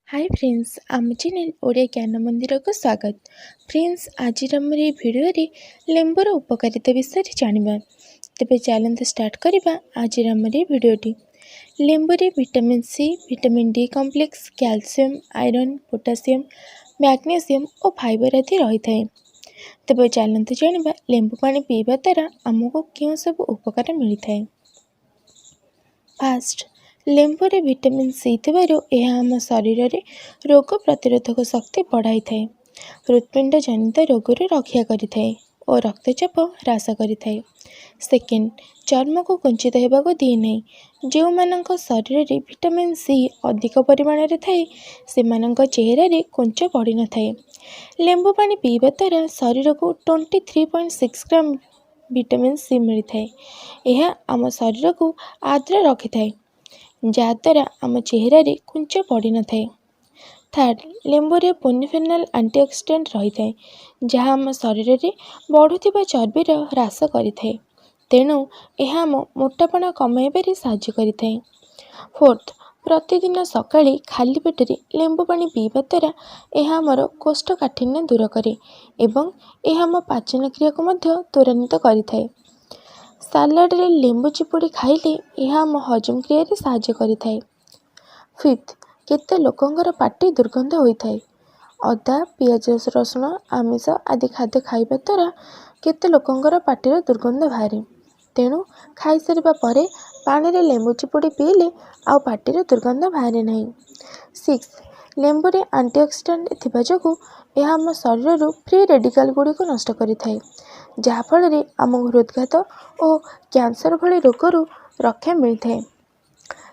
Hi friends आम channel Odia ज्ञान मंदिर को स्वागत। फ्रेंड्स आज भिडियो रे लेंबुर उपकारिता विषय जानिबा। तेबे चैलेंज स्टार्ट करबा आज भिडियोटी। लेंबु रे vitamin C, vitamin D complex, calcium, iron, potassium, magnesium और फाइबर आदि रही थाए। तेबे चैलेंज जानिबा लेंबु पानी पीवा द्वारा आमको क्यों सब उपकार मिलता है। फास्ट लेंबुरे विटामिन सी थिबारु यह आम शरीर में रोग प्रतिरोधक शक्ति बढ़ाई थाए, हृत्पिंड जनित रोगर रक्षा करिथाए और रक्तचाप ह्रास करिथाए। सेकेंड चर्म को कुंचित होगा दिए नहीं। जो मानक शरीर में विटामिन सी अधिक परिमाण में थाए से चेहरा कुंच पड़ न थाए। लेंबु पानी पीवा द्वारा शरीर को 23.6 ग्राम विटामिन सी मिलता है। यह आम शरीर को आर्द्र रखि थाए जहाद्वारा आम चेहरा कुंच पड़ न थाए। थर्ड लेंबु पोनिफेनल एंटीऑक्सीडेंट रही थाए जहाँ आम शरीर में बढ़ुवा चर्बीर ह्रास करिथाए, तेणु यह आम मोटापण कमाइबारे साहाय्य करिथाए। फोर्थ प्रतिदिन सकाळे खाली पेटरे लेंबु पानी पीवा द्वारा यह आमर कोष्ठकाठिन्य दूर करे एवं यह आम पाचन क्रिया को मध्य त्वरान्वित करिथाए। सालाड रे लेंबु चिपुड़ी खाइले यह आम हजम क्रिया रे साहाय्य करिथाए। फिफ्थ केते लोकंकर पाटी दुर्गंध होइथाए। अदा, पियाज, रसुण, आमिष आदि खाद्य खाइबा द्वारा केते लोकंकर पाटीर दुर्गंध बाहरे, तेणु खाई सारिबा परे पानी रे लेंबु चिपुड़ी पीले आउ पाटीर दुर्गंध बाहरे नहीं। सिक्स लेंबु रे एंटीऑक्सीडेंट थिबा जोगु यह आम शरीर फ्री रेडिकल गुड़ी को नष्ट करिथाए, जहाँफल आम हृदघात और कैंसर भली रोगरू रक्षा मिलता है,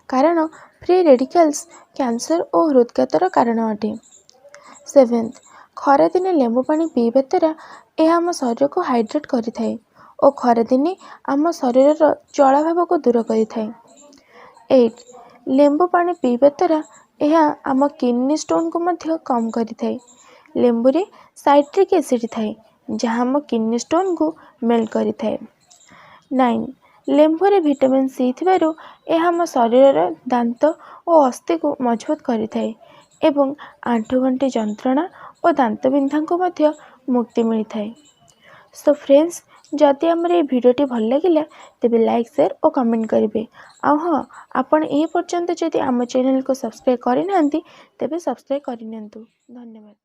कारण फ्री रेडिकल्स कैंसर और हृदघातर कारण अटे। सेवेंथ खरा दिने लेंबु पानी पीवा द्वारा यह आम शरीर को हाइड्रेट करिथाए और खरा दिने आम शरीर जलाभाव को दूर करिथाए। 8 लेंबु पानी पीवा द्वारा यह आम किडनी स्टोन को मध्य कम करिथाए। लेंबु रे साइट्रिक एसिड थाए जहाँ आम किडनी स्टोन को मेल्ट करिथाए। 9 लेंबु रे विटामिन सी थिबारु यह आम शरीर दांत और अस्थि को मजबूत करिथाए एवं आंठुगंठी जंत्रणा और दांतबिंधा को मध्य मुक्ति मिलता है। सो फ्रेंड्स जदि आमर ये भिडियोटी भल लगिला तेबे लाइक, शेयर और कमेंट करेंगे। हाँ आपण ए पर्यंत जदि आम चैनल को सब्सक्राइब करना तेबे सब्सक्राइब करनियंतु। धन्यवाद।